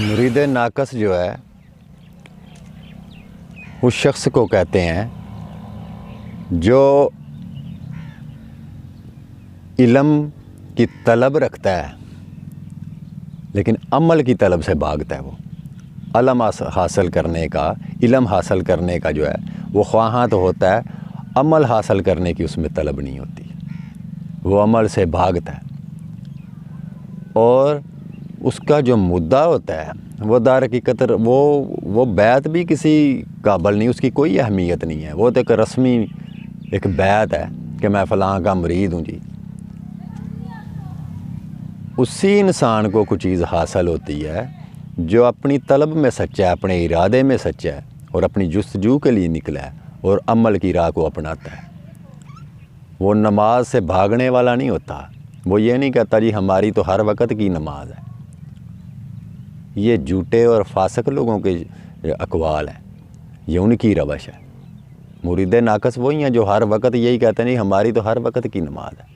مرید ناقص جو ہے اس شخص کو کہتے ہیں جو علم کی طلب رکھتا ہے لیکن عمل کی طلب سے بھاگتا ہے۔ وہ علم حاصل کرنے کا، علم حاصل کرنے کا جو ہے وہ خواہاں تو ہوتا ہے، عمل حاصل کرنے کی اس میں طلب نہیں ہوتی، وہ عمل سے بھاگتا ہے۔ اور اس کا جو مدعا ہوتا ہے وہ دار حقیقت وہ بیعت بھی کسی قابل نہیں، اس کی کوئی اہمیت نہیں ہے، وہ تو ایک رسمی ایک بیعت ہے کہ میں فلاں کا مرید ہوں جی۔ اسی انسان کو کوئی چیز حاصل ہوتی ہے جو اپنی طلب میں سچا ہے، اپنے ارادے میں سچا ہے اور اپنی جستجو کے لیے نکلا ہے اور عمل کی راہ کو اپناتا ہے۔ وہ نماز سے بھاگنے والا نہیں ہوتا، وہ یہ نہیں کہتا جی ہماری تو ہر وقت کی نماز ہے۔ یہ جھوٹے اور فاسق لوگوں کے اقوال ہیں، یہ ان کی روش ہے۔ مرید ناقص وہی ہیں جو ہر وقت یہی کہتے ہیں نہیں ہماری تو ہر وقت کی نماز ہے۔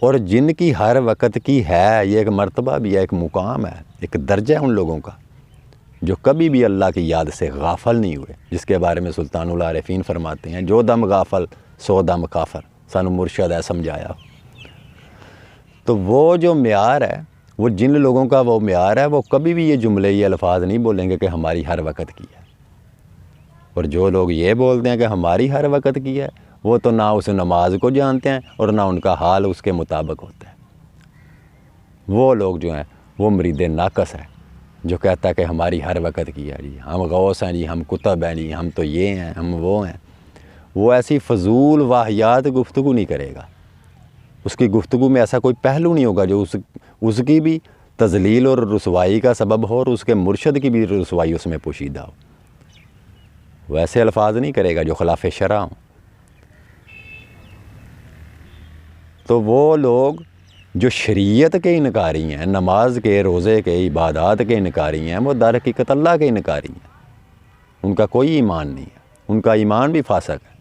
اور جن کی ہر وقت کی ہے، یہ ایک مرتبہ بھی ہے، ایک مقام ہے، ایک درجہ ہے ان لوگوں کا جو کبھی بھی اللہ کی یاد سے غافل نہیں ہوئے، جس کے بارے میں سلطان العارفین فرماتے ہیں جو دم غافل سو دم کافر، سانو مرشد ہے سمجھایا۔ تو وہ جو معیار ہے، وہ جن لوگوں کا وہ معیار ہے، وہ کبھی بھی یہ جملے یہ الفاظ نہیں بولیں گے کہ ہماری ہر وقت کی ہے۔ اور جو لوگ یہ بولتے ہیں کہ ہماری ہر وقت کی ہے، وہ تو نہ اس نماز کو جانتے ہیں اور نہ ان کا حال اس کے مطابق ہوتا ہے۔ وہ لوگ جو ہیں وہ مرید ناقص ہے جو کہتا ہے کہ ہماری ہر وقت کی ہے جی، ہم غوث ہیں جی، ہم کتب ہیں جی، ہم تو یہ ہیں، ہم وہ ہیں۔ وہ ایسی فضول واہیات گفتگو نہیں کرے گا، اس کی گفتگو میں ایسا کوئی پہلو نہیں ہوگا جو اس کی بھی تذلیل اور رسوائی کا سبب ہو اور اس کے مرشد کی بھی رسوائی اس میں پوشیدہ ہو۔ وہ ایسے الفاظ نہیں کرے گا جو خلاف شرع ہوں۔ تو وہ لوگ جو شریعت کے انکاری ہیں، نماز کے، روزے کے، عبادات کے انکاری ہیں، وہ در حقیقت اللہ کے انکاری ہیں۔ ان کا کوئی ایمان نہیں ہے، ان کا ایمان بھی فاسق ہے۔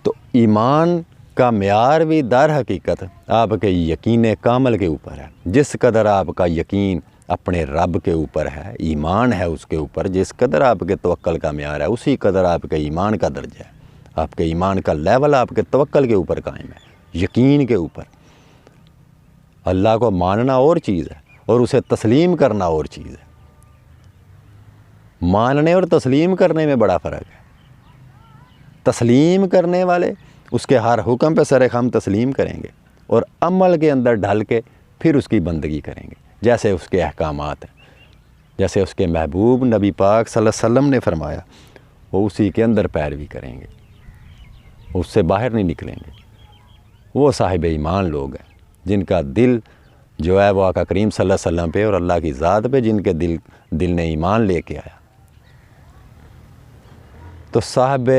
تو ایمان کا معیار بھی در حقیقت آپ کے یقین کامل کے اوپر ہے۔ جس قدر آپ کا یقین اپنے رب کے اوپر ہے، ایمان ہے اس کے اوپر، جس قدر آپ کے توکل کا معیار ہے اسی قدر آپ کے ایمان کا درجہ ہے۔ آپ کے ایمان کا لیول آپ کے توکل کے اوپر قائم ہے، یقین کے اوپر۔ اللہ کو ماننا اور چیز ہے اور اسے تسلیم کرنا اور چیز ہے۔ ماننے اور تسلیم کرنے میں بڑا فرق ہے۔ تسلیم کرنے والے اس کے ہر حکم پہ سر خم تسلیم کریں گے اور عمل کے اندر ڈھل کے پھر اس کی بندگی کریں گے، جیسے اس کے احکامات ہیں، جیسے اس کے محبوب نبی پاک صلی اللہ علیہ وسلم نے فرمایا، وہ اسی کے اندر پیروی کریں گے، اس سے باہر نہیں نکلیں گے۔ وہ صاحب ایمان لوگ ہیں جن کا دل جو ہے وہ آقا کریم صلی اللہ علیہ وسلم پہ اور اللہ کی ذات پہ جن کے دل نے ایمان لے کے آیا۔ تو صاحب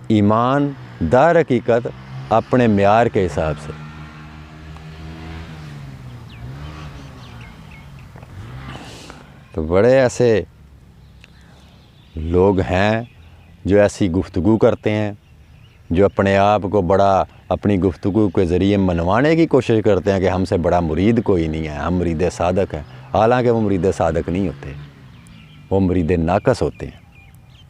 ایمان در حقیقت اپنے معیار کے حساب سے تو بڑے ایسے لوگ ہیں جو ایسی گفتگو کرتے ہیں، جو اپنے آپ کو بڑا اپنی گفتگو کے ذریعے منوانے کی کوشش کرتے ہیں کہ ہم سے بڑا مرید کوئی نہیں ہے، ہم مرید صادق ہیں، حالانکہ وہ مرید صادق نہیں ہوتے، وہ مرید ناقص ہوتے ہیں۔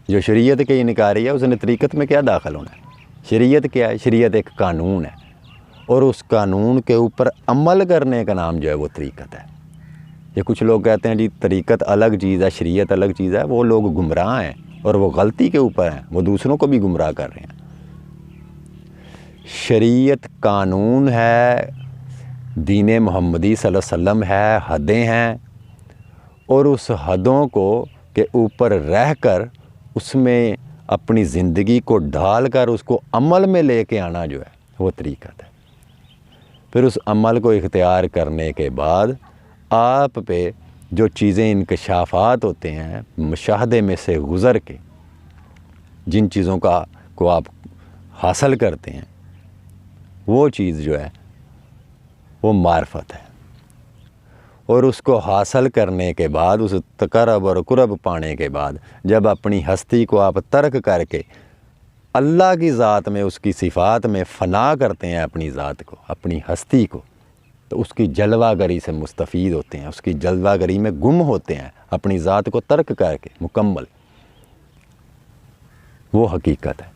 جو شریعت کے انکاری ہے اس نے طریقت میں کیا داخل ہونا ہے؟ شریعت کیا ہے؟ شریعت ایک قانون ہے اور اس قانون کے اوپر عمل کرنے کا نام جو ہے وہ طریقت ہے۔ یہ کچھ لوگ کہتے ہیں جی طریقت الگ چیز ہے، شریعت الگ چیز ہے، وہ لوگ گمراہ ہیں اور وہ غلطی کے اوپر ہیں، وہ دوسروں کو بھی گمراہ کر رہے ہیں۔ شریعت قانون ہے، دین محمدی صلی اللہ علیہ وسلم ہے، حدیں ہیں، اور اس حدوں کو کے اوپر رہ کر اس میں اپنی زندگی کو ڈھال کر اس کو عمل میں لے کے آنا جو ہے وہ طریقت ہے۔ پھر اس عمل کو اختیار کرنے کے بعد آپ پہ جو چیزیں انکشافات ہوتے ہیں، مشاہدے میں سے گزر کے جن چیزوں کو آپ حاصل کرتے ہیں، وہ چیز جو ہے وہ معرفت ہے۔ اور اس کو حاصل کرنے کے بعد، اس تقرب اور قرب پانے کے بعد، جب اپنی ہستی کو آپ ترک کر کے اللہ کی ذات میں، اس کی صفات میں فنا کرتے ہیں اپنی ذات کو، اپنی ہستی کو، تو اس کی جلوہ گری سے مستفید ہوتے ہیں، اس کی جلوہ گری میں گم ہوتے ہیں، اپنی ذات کو ترک کر کے مکمل۔ وہ حقیقت ہے۔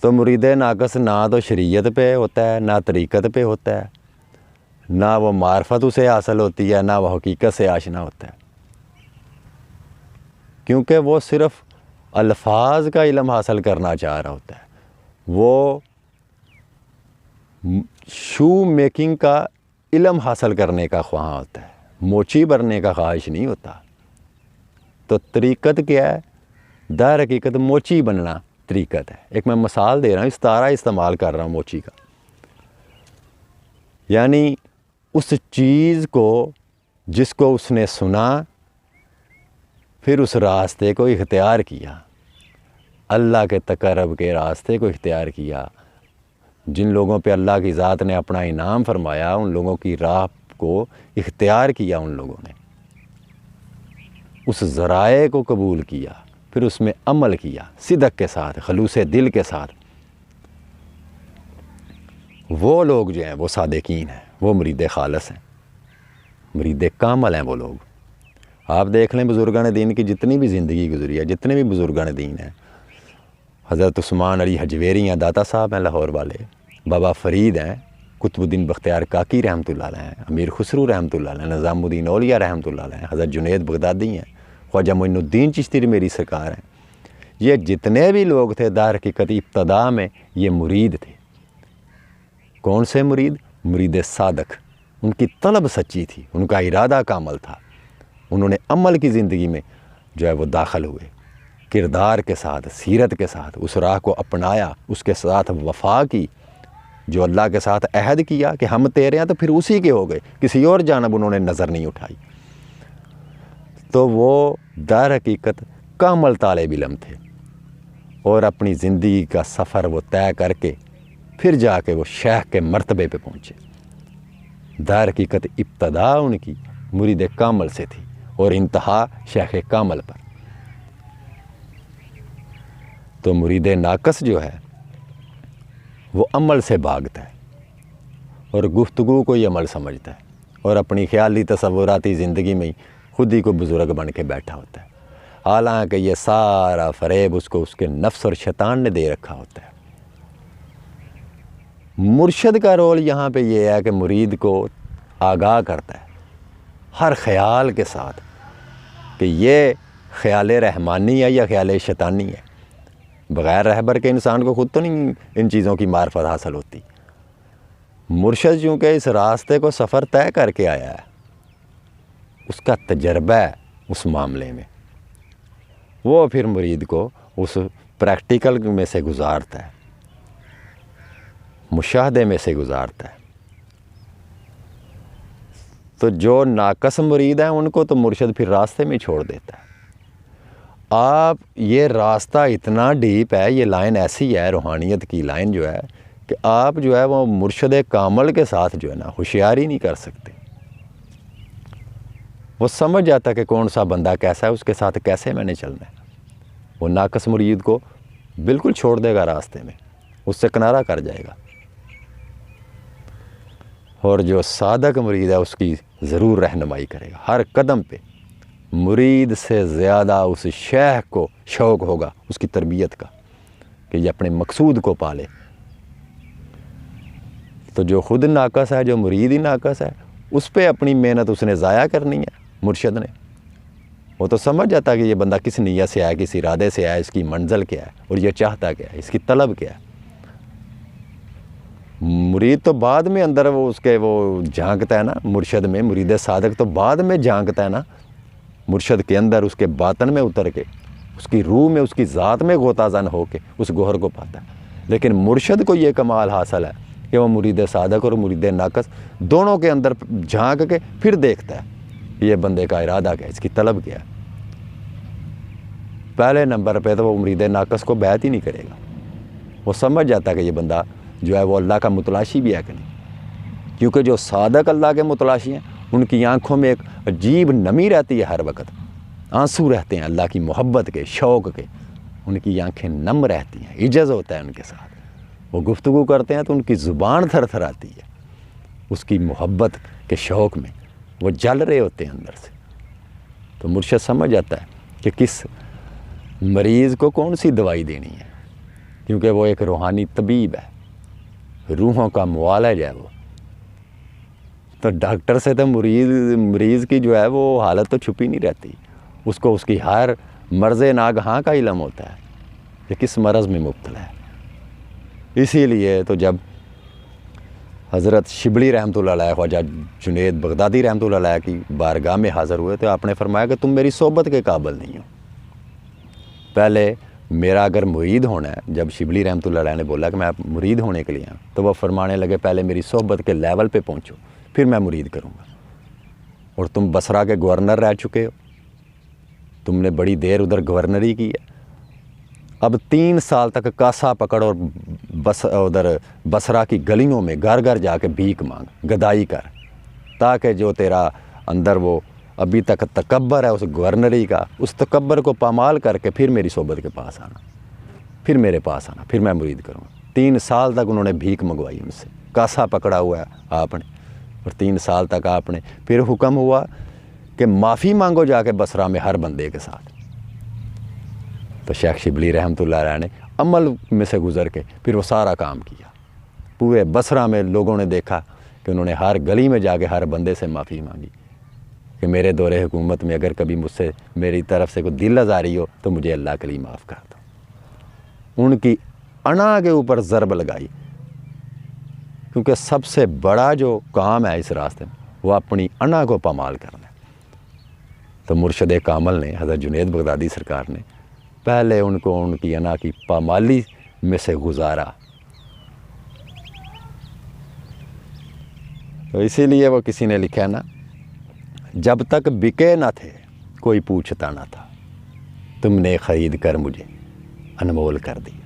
تو مرید ناقص نہ تو شریعت پہ ہوتا ہے، نہ طریقت پہ ہوتا ہے، نہ وہ معرفت اسے حاصل ہوتی ہے، نہ وہ حقیقت سے آشنا ہوتا ہے، کیونکہ وہ صرف الفاظ کا علم حاصل کرنا چاہ رہا ہوتا ہے، وہ شو میکنگ کا علم حاصل کرنے کا خواہاں ہوتا ہے، موچی بننے کا خواہش نہیں ہوتا۔ تو طریقت کیا ہے؟ در حقیقت موچی بننا طریقت ہے۔ ایک میں مثال دے رہا ہوں، استعارہ استعمال کر رہا ہوں موچی کا، یعنی اس چیز کو جس کو اس نے سنا، پھر اس راستے کو اختیار کیا، اللہ کے تقرب کے راستے کو اختیار کیا، جن لوگوں پہ اللہ کی ذات نے اپنا انعام فرمایا، ان لوگوں کی راہ کو اختیار کیا، ان لوگوں نے اس ذرائع کو قبول کیا، پھر اس میں عمل کیا صدق کے ساتھ، خلوص دل کے ساتھ۔ وہ لوگ جو ہیں وہ صادقین ہیں، وہ مرید خالص ہیں، مرید کامل ہیں وہ لوگ۔ آپ دیکھ لیں بزرگان دین کی جتنی بھی زندگی گزری ہے، جتنے بھی بزرگان دین ہیں، حضرت عثمان علی حجویری ہیں، داتا صاحب ہیں لاہور والے، بابا فرید ہیں، قطب الدین بختیار کاکی رحمۃ اللہ علیہ ہیں، امیر خسرو رحمۃ اللہ علیہ، نظام الدین اولیاء رحمۃ اللہ علیہ، حضرت جنید بغدادی ہیں، خواجہ معین الدین چشتی میری سرکار ہیں۔ یہ جتنے بھی لوگ تھے در حقیقت ابتدا میں یہ مرید تھے۔ کون سے مرید؟ مرید صادق۔ ان کی طلب سچی تھی، ان کا ارادہ کامل تھا، انہوں نے عمل کی زندگی میں جو ہے وہ داخل ہوئے، کردار کے ساتھ، سیرت کے ساتھ اس راہ کو اپنایا، اس کے ساتھ وفا کی، جو اللہ کے ساتھ عہد کیا کہ ہم تیرے ہیں، تو پھر اسی کے ہو گئے، کسی اور جانب انہوں نے نظر نہیں اٹھائی۔ تو وہ در حقیقت کامل طالب علم تھے، اور اپنی زندگی کا سفر وہ طے کر کے پھر جا کے وہ شیخ کے مرتبے پہ پہنچے۔ در حقیقت ابتدا ان کی مرید کامل سے تھی اور انتہا شیخ کامل پر۔ تو مرید ناقص جو ہے وہ عمل سے بھاگتا ہے اور گفتگو کو ہی عمل سمجھتا ہے، اور اپنی خیالی تصوراتی زندگی میں خود ہی کو بزرگ بن کے بیٹھا ہوتا ہے، حالانکہ یہ سارا فریب اس کو اس کے نفس اور شیطان نے دے رکھا ہوتا ہے۔ مرشد کا رول یہاں پہ یہ ہے کہ مرید کو آگاہ کرتا ہے ہر خیال کے ساتھ کہ یہ خیال رحمانی ہے یا خیال شیطانی ہے۔ بغیر رہبر کے انسان کو خود تو نہیں ان چیزوں کی معرفت حاصل ہوتی۔ مرشد چونکہ اس راستے کو سفر طے کر کے آیا ہے، اس کا تجربہ ہے اس معاملے میں، وہ پھر مرید کو اس پریکٹیکل میں سے گزارتا ہے، مشاہدے میں سے گزارتا ہے۔ تو جو ناقص مرید ہیں ان کو تو مرشد پھر راستے میں چھوڑ دیتا ہے۔ آپ یہ راستہ اتنا ڈیپ ہے، یہ لائن ایسی ہے روحانیت کی لائن جو ہے کہ آپ جو ہے وہ مرشد کامل کے ساتھ جو ہے نا ہوشیاری نہیں کر سکتے۔ وہ سمجھ جاتا کہ کون سا بندہ کیسا ہے، اس کے ساتھ کیسے میں نے چلنا ہے۔ وہ ناقص مرید کو بالکل چھوڑ دے گا راستے میں، اس سے کنارہ کر جائے گا، اور جو صادق مرید ہے اس کی ضرور رہنمائی کرے گا ہر قدم پہ۔ مرید سے زیادہ اس شیخ کو شوق ہوگا اس کی تربیت کا کہ یہ اپنے مقصود کو پالے۔ تو جو خود ناقص ہے، جو مرید ہی ناقص ہے، اس پہ اپنی محنت اس نے ضائع کرنی ہے۔ مرشد نے وہ تو سمجھ جاتا کہ یہ بندہ کس نیت سے آیا، کس ارادے سے آیا، اس کی منزل کیا ہے اور یہ چاہتا کیا ہے، اس کی طلب کیا ہے۔ مرید تو بعد میں اندر وہ اس کے وہ جھانکتا ہے نا، مرشد میں مرید صادق تو بعد میں جھانکتا ہے نا، مرشد کے اندر اس کے باطن میں اتر کے، اس کی روح میں، اس کی ذات میں غوطہ زن ہو کے اس گوہر کو پاتا ہے۔ لیکن مرشد کو یہ کمال حاصل ہے کہ وہ مرید صادق اور مرید ناقص دونوں کے اندر جھانک کے پھر دیکھتا ہے کہ یہ بندے کا ارادہ کیا ہے، اس کی طلب کیا ہے۔ پہلے نمبر پہ تو وہ مرید ناقص کو بیعت ہی نہیں کرے گا، وہ سمجھ جاتا ہے کہ یہ بندہ جو ہے وہ اللہ کا متلاشی بھی ہے کہ نہیں، کیونکہ جو صادق اللہ کے متلاشی ہیں ان کی آنکھوں میں ایک عجیب نمی رہتی ہے، ہر وقت آنسو رہتے ہیں اللہ کی محبت کے، شوق کے، ان کی آنکھیں نم رہتی ہیں، عجز ہوتا ہے ان کے ساتھ۔ وہ گفتگو کرتے ہیں تو ان کی زبان تھر تھر آتی ہے، اس کی محبت کے شوق میں وہ جل رہے ہوتے ہیں اندر سے، تو مرشد سمجھ جاتا ہے کہ کس مریض کو کون سی دوائی دینی ہے، کیونکہ وہ ایک روحانی طبیب ہے، روحوں کا معالج ہے وہ. تو ڈاکٹر سے تو مریض کی جو ہے وہ حالت تو چھپی نہیں رہتی، اس کو اس کی ہر مرض ناگہاں کا علم ہوتا ہے کہ کس مرض میں مبتلا ہے. اسی لیے تو جب حضرت شبلی رحمۃ اللہ علیہ خواجہ جنید بغدادی رحمۃ اللہ علیہ کی بارگاہ میں حاضر ہوئے تو آپ نے فرمایا کہ تم میری صحبت کے قابل نہیں ہو. پہلے میرا اگر مرید ہونا ہے، جب شبلی رحمۃ اللہ علیہ نے بولا کہ میں مرید ہونے کے لیے ہوں، تو وہ فرمانے لگے پہلے میری صحبت کے لیول پہ پہنچو پھر میں مرید کروں گا. اور تم بصرہ کے گورنر رہ چکے ہو، تم نے بڑی دیر ادھر گورنری کی ہے، اب 3 سال تک کاسا پکڑ اور ادھر بصرہ کی گلیوں میں گھر گھر جا کے بھیک مانگ، گدائی کر، تاکہ جو تیرا اندر وہ ابھی تک تکبر ہے اس گورنری کا، اس تکبر کو پامال کر کے پھر میری صحبت کے پاس آنا، پھر میرے پاس آنا، پھر میں مرید کروں گا. 3 سال تک انہوں نے بھیک منگوائی ان سے، کاسا پکڑا ہوا ہے آپ نے، اور 3 سال تک آپ نے، پھر حکم ہوا کہ معافی مانگو جا کے بصرہ میں ہر بندے کے ساتھ. تو شیخ شبلی رحمۃ اللہ علیہ نے عمل میں سے گزر کے پھر وہ سارا کام کیا. پورے بصرہ میں لوگوں نے دیکھا کہ انہوں نے ہر گلی میں جا کے ہر بندے سے معافی مانگی کہ میرے دور حکومت میں اگر کبھی مجھ سے میری طرف سے کوئی دل آزاری ہو تو مجھے اللہ کے لیے معاف کر دو. ان کی انا کے اوپر ضرب لگائی، کیونکہ سب سے بڑا جو کام ہے اس راستے میں وہ اپنی انا کو پامال کرنا ہے. تو مرشد کامل نے، حضرت جنید بغدادی سرکار نے پہلے ان کو ان کی انا کی پامالی میں سے گزارا. تو اسی لیے وہ کسی نے لکھا نا، جب تک بکے نہ تھے کوئی پوچھتا نہ تھا، تم نے خرید کر مجھے انمول کر دیا.